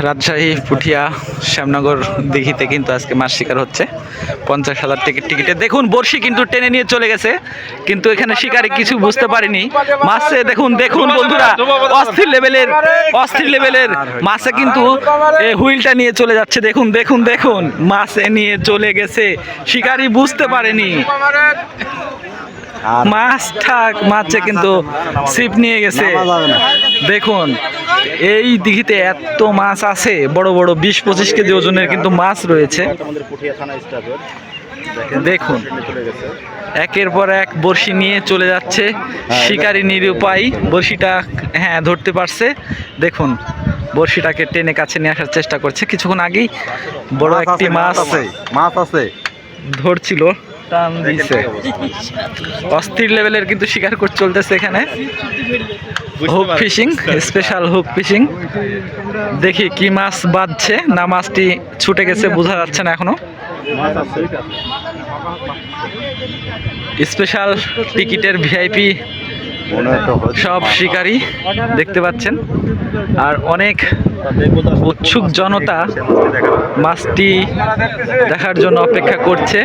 রাজশাহী পুঠিয়া শ্যামনগর দিঘিতে কিন্তু আজকে মাছ শিকার হচ্ছে 50,000 টিকিটে। দেখুন বড়শি কিন্তু টেনে নিয়ে চলে গেছে, কিন্তু এখানে শিকারি কিছু বুঝতে পারেনি। মাছে দেখুন দেখুন বন্ধুরা, অস্থির লেভেলের মাছে কিন্তু হুইলটা নিয়ে চলে যাচ্ছে। দেখুন দেখুন দেখুন, মাছে নিয়ে চলে গেছে, শিকারি বুঝতে পারেনি। মাছে কিন্তু ছিপ নিয়ে গেছে। দেখুন এই দিঘিতে এত মাছ আছে, বড় বড় 20-25 কেজি ওজনের কিন্তু মাছ রয়েছে। দেখুন একের পর এক বড়শি নিয়ে চলে যাচ্ছে শিকারি, নিরুপায়। বড়শিটা হ্যাঁ ধরতে পারছে। দেখুন বড়শিটাকে টেনে কাছে নিয়ে আসার চেষ্টা করছে। কিছুক্ষণ আগেই বড় একটি মাছ আছে ধরছিল, টান দিছে। অস্থির লেভেলের কিন্তু শিকার করতে চলতেছে এখানে। Hook fishing, special hook fishing. দেখি কি মাছ বাঁধছে, না মাছটি ছুটে গেছে বোঝা যাচ্ছে না এখনো। স্পেশাল টিকিটের ভিআইপি সব শিকারি দেখতে পাচ্ছেন, আর অনেক উৎসুক জনতা মাছটি দেখার জন্য অপেক্ষা করছে।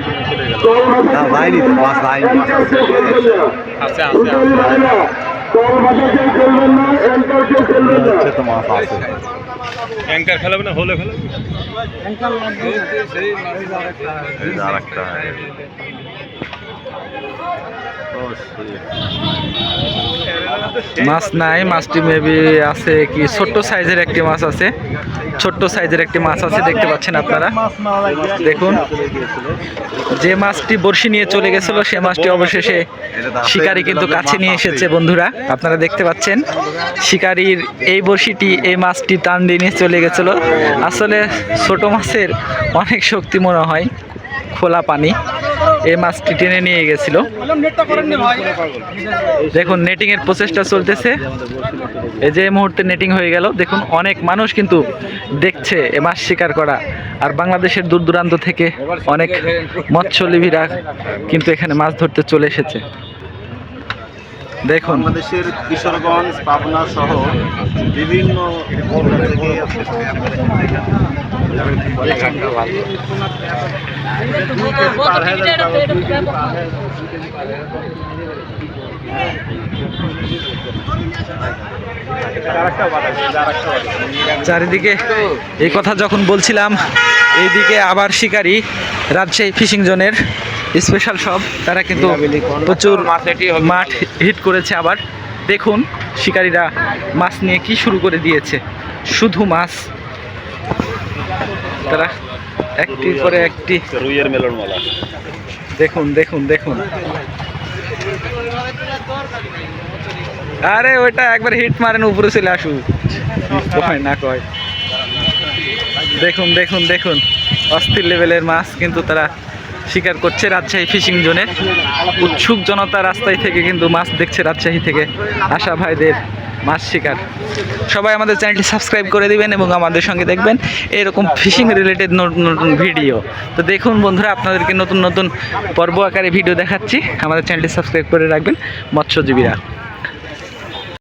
মাছ নাই, মাছটি মেবি আছে কি ছোট্ট সাইজের একটি মাছ আছে, দেখতে পাচ্ছেন আপনারা। দেখুন যে মাছটি বড়শি নিয়ে চলে গেছিল সে মাছটি অবশেষে শিকারি কিন্তু কাছে নিয়ে এসেছে। বন্ধুরা আপনারা দেখতে পাচ্ছেন শিকারির এই বড়শিটি এই মাছটি টান দিয়ে নিয়ে চলে গেছিল। আসলে ছোট মাছের অনেক শক্তি মনে হয়, খোলা পানি এই মাছটি টেনে নিয়ে গেছিল। দেখুন নেটিং এর প্রচেষ্টা চলতেছে, এই যে মুহূর্তে নেটিং হয়ে গেল। দেখুন অনেক মানুষ কিন্তু দেখছে এ মাছ শিকার করা, আর বাংলাদেশের দূর দূরান্ত থেকে অনেক মৎস্যজীবীরা কিন্তু এখানে মাছ ধরতে চলে এসেছে। দেখুন বাংলাদেশের কিশোরগঞ্জ, পাবনা সহ বিভিন্ন চারিদিকে এই কথা যখন বলছিলাম, এইদিকে আবার শিকারি রাজশাহী ফিশিং জোনের স্পেশাল সব তারা কিন্তু প্রচুর মাঠ হিট করেছে। আবার দেখুন শিকারীরা মাছ নিয়ে কি শুরু করে দিয়েছে, শুধু মাছ। তারা একটির পরে একটি রুইয়ের মেলন মালা। দেখুন দেখুন দেখুন, আরে ওইটা একবার হিট মারেন উপরে চলে আসুক, কয় না কয়। দেখুন দেখুন দেখুন অস্থির লেভেলের মাছ কিন্তু তারা শিকার করছে রাজশাহী ফিশিং জোনের। উৎসুক জনতা রাস্তায় থেকে কিন্তু মাছ দেখছে, রাজশাহী থেকে আসা ভাইদের মাছ শিকার। সবাই আমাদের চ্যানেলটি সাবস্ক্রাইব করে দিবেন এবং আমাদের সঙ্গে দেখবেন এরকম ফিশিং রিলেটেড নতুন নতুন ভিডিও। তো দেখুন বন্ধুরা, আপনাদেরকে নতুন নতুন পর্ব আকারে ভিডিও দেখাচ্ছি, আমাদের চ্যানেলটি সাবস্ক্রাইব করে রাখবেন মৎস্যজীবীরা।